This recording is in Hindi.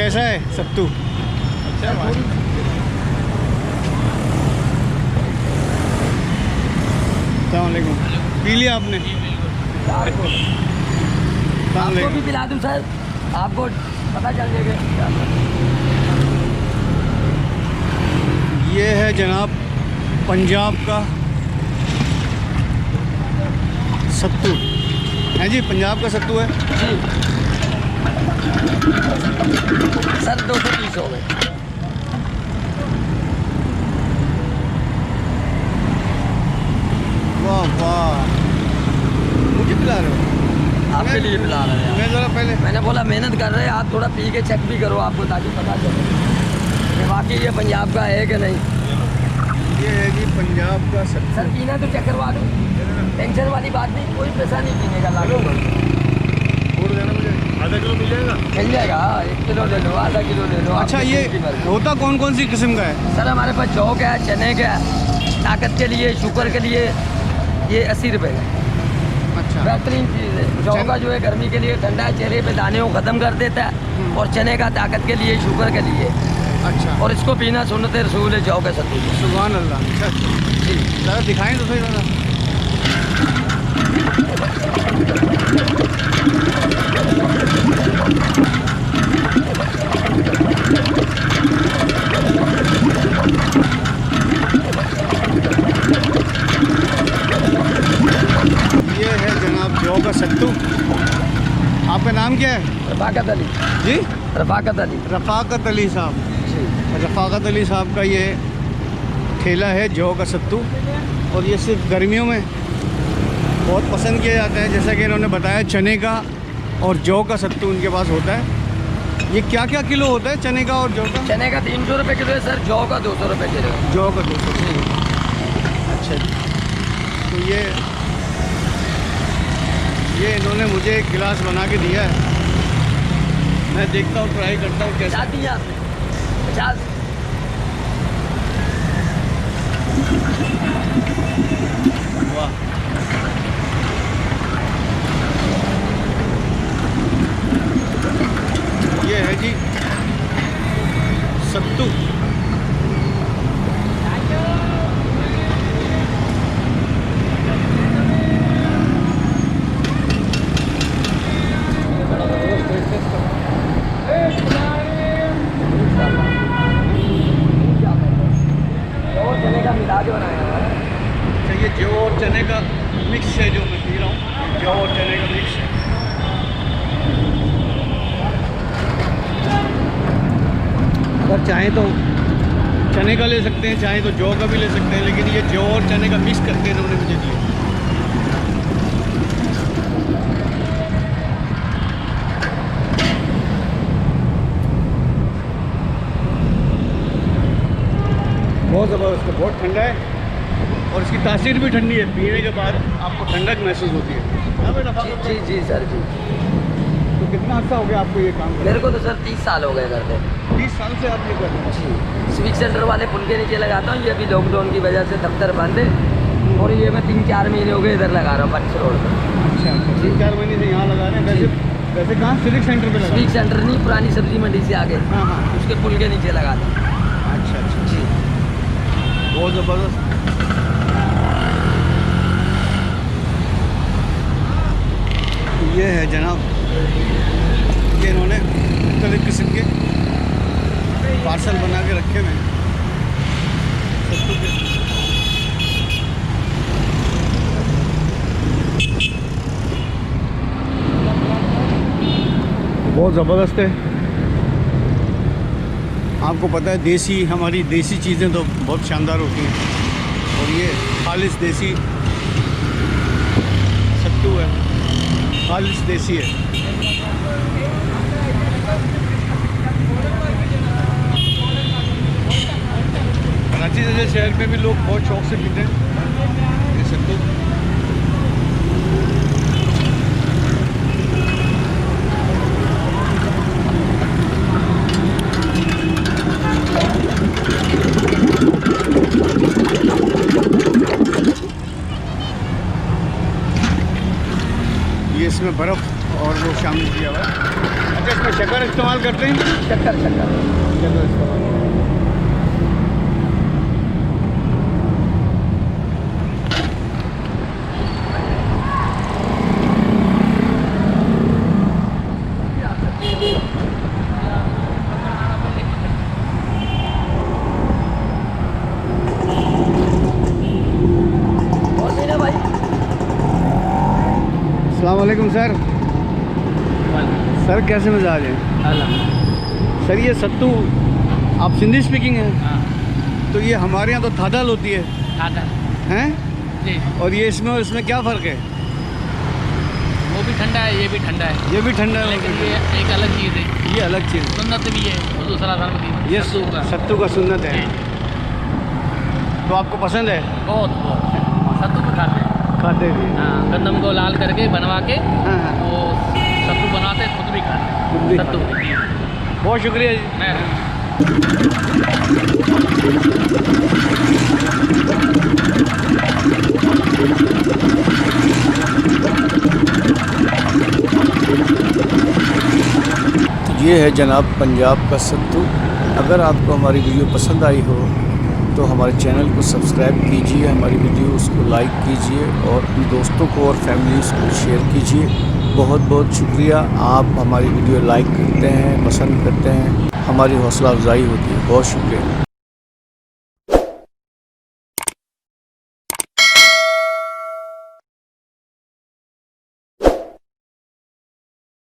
कैसा है सत्तू? अच्छा है। अस्सलामुअलैकुम। पी लिया आपने? आपको भी पिला दूँ सर, आपको पता चल जाएगा। ये है जनाब पंजाब का सत्तू है जी, पंजाब का सत्तू है जी सर, 230 हो गए। वाह वाह, मुझे पिला रहे हो? आपके लिए पिला रहे हैं। मैं ज़रा पहले, मैंने बोला मेहनत कर रहे हैं आप, थोड़ा पी के चेक भी करो आपको, ताकि पता चले कि वाकई ये पंजाब का है कि नहीं। ये है जी पंजाब का सत्तू। सर पीना तो चेक करवा दो, टेंशन वाली बात नहीं, कोई पैसा नहीं पीने का लागू। छोड़ देना, मुझे आधा किलो मिल जाएगा? मिल जाएगा, 1 किलो ले लो, आधा किलो ले लो। अच्छा, आपकी ये खुद की मर्जी। होता कौन कौन सी किस्म का है? सर हमारे पास जौ का है, चने का है, ताकत के लिए, शुगर के लिए। ये 80 रुपये का, अच्छा, बेहतरीन चीज़ है। जौ का जो है गर्मी के लिए ठंडा है, चेहरे पे दाने को ख़त्म कर देता है, और चने का ताकत के लिए, शुगर के लिए। अच्छा, और इसको पीना सुन्नत रसूल है, जौ के सत्तू को। सुभान अल्लाह। अच्छा, जी ज़रा दिखाएं तो सही ज़रा। ये है जनाब जौ का सत्तू। आपका नाम क्या है? रफ़ाकत अली। जी, रफ़ाकत अली। रफ़ाकत अली साहब। जी रफ़ाकत अली साहब का ये ठेला है जौ का सत्तू, और ये सिर्फ गर्मियों में बहुत पसंद किए जाते हैं। जैसा कि इन्होंने बताया, चने का और जौ का सत्तू उनके पास होता है। ये क्या क्या किलो होता है चने का और जौ का? चने का 300 रुपये किलो है सर, जौ का 200 रुपये किलो है। जौ का 200। अच्छा जी, तो ये इन्होंने मुझे एक गिलास बना के दिया है। मैं देखता हूँ, ट्राई करता हूँ कैसा। 50 दिया आपने? 50। वाह, ये है जी सत्तू। और चने का मिला के बनाया हुआ है। अच्छा, ये जौ और चने का मिक्स है जो मैं पी रहा हूँ, जौ और चने का मिक्स है। अगर चाहें तो चने का ले सकते हैं, चाहें तो जौ का भी ले सकते हैं, लेकिन ये जौ और चने का मिक्स करके इन्होंने मुझे दिया। बहुत ज़बरदस्त है, बहुत ठंडा है, और इसकी तासीर भी ठंडी है। पीने के बाद आपको ठंडक महसूस होती है। हाँ बेटा, जी जी सर जी। तो कितना अर्सा हो गया आपको ये काम करते? मेरे को तो सर 30 साल हो गए करते। 20 साल से आप ये कर रहे हैं? जी, स्विच सेंटर वाले पुल के नीचे लगाता हूँ। ये अभी लॉकडाउन की वजह से दफ्तर बंद है, और ये मैं 3-4 महीने हो गए इधर लगा रहा हूँ, पंच रोड पर। अच्छा, 3-4 महीने से यहाँ लगा रहे हैं। वैसे वैसे कहाँ सिविक सेंटर पे लगा? स्विच सेंटर नहीं, पुरानी सब्जी मंडी से आगे, हाँ हाँ, उसके पुल के नीचे लगाता हूँ। अच्छा अच्छा, जी बहुत ज़बरदस्त। ये है जनाब, ये इन्होंने मुख्तलिफ़ किस्म के पार्सल बना के रखे हुए हैं सत्तू के। बहुत ज़बरदस्त है। आपको पता है, देसी, हमारी देसी चीज़ें तो बहुत शानदार होती हैं, और ये खालिस देसी सत्तू है, खालिस देसी है। कराची जैसे शहर में भी लोग बहुत शौक से पीते हैं ये सत्तू। ये इसमें बर्फ़ और वो शामिल किया हुआ है। अच्छा, इसमें शक्कर इस्तेमाल करते हैं? शक्कर शक्कर शक्कर इस्तेमाल। और मेरा भाई अस्सलाम वालेकुम सर। सर कैसे मिजाज हैं? सर ये सत्तू आप सिंधी स्पीकिंग हैं? तो ये हमारे यहाँ तो थादल होती है हैं? जी, और ये इसमें और इसमें क्या फ़र्क है? वो भी ठंडा है, ये भी ठंडा है, ये भी ठंडा है, वो लेकिन भी ये एक अलग चीज़ है, ठंडा है। ये अलग चीज़ है। सुन्नत भी है और दूसरा ये सत्तू का सुन्नत है। जी, तो आपको पसंद है? बहुत बहुत सत्तू भी खाते हैं। खाते भी हैं। हाँ, गंदम को लाल करके बनवा के हाँ हाँ, वो सत्तू बनाते हैं, खुद भी खाते खुद भी हैं सत्तू खाते भी। बहुत शुक्रिया जी। मैं ये है जनाब पंजाब का सत्तू। अगर आपको हमारी वीडियो पसंद आई हो तो हमारे चैनल को सब्सक्राइब कीजिए, हमारी वीडियोस को लाइक कीजिए और अपने दोस्तों को और फैमिलीज़ को शेयर कीजिए। बहुत बहुत शुक्रिया, आप हमारी वीडियो लाइक करते हैं, पसंद करते हैं, हमारी हौसला अफजाई होती है। बहुत शुक्रिया।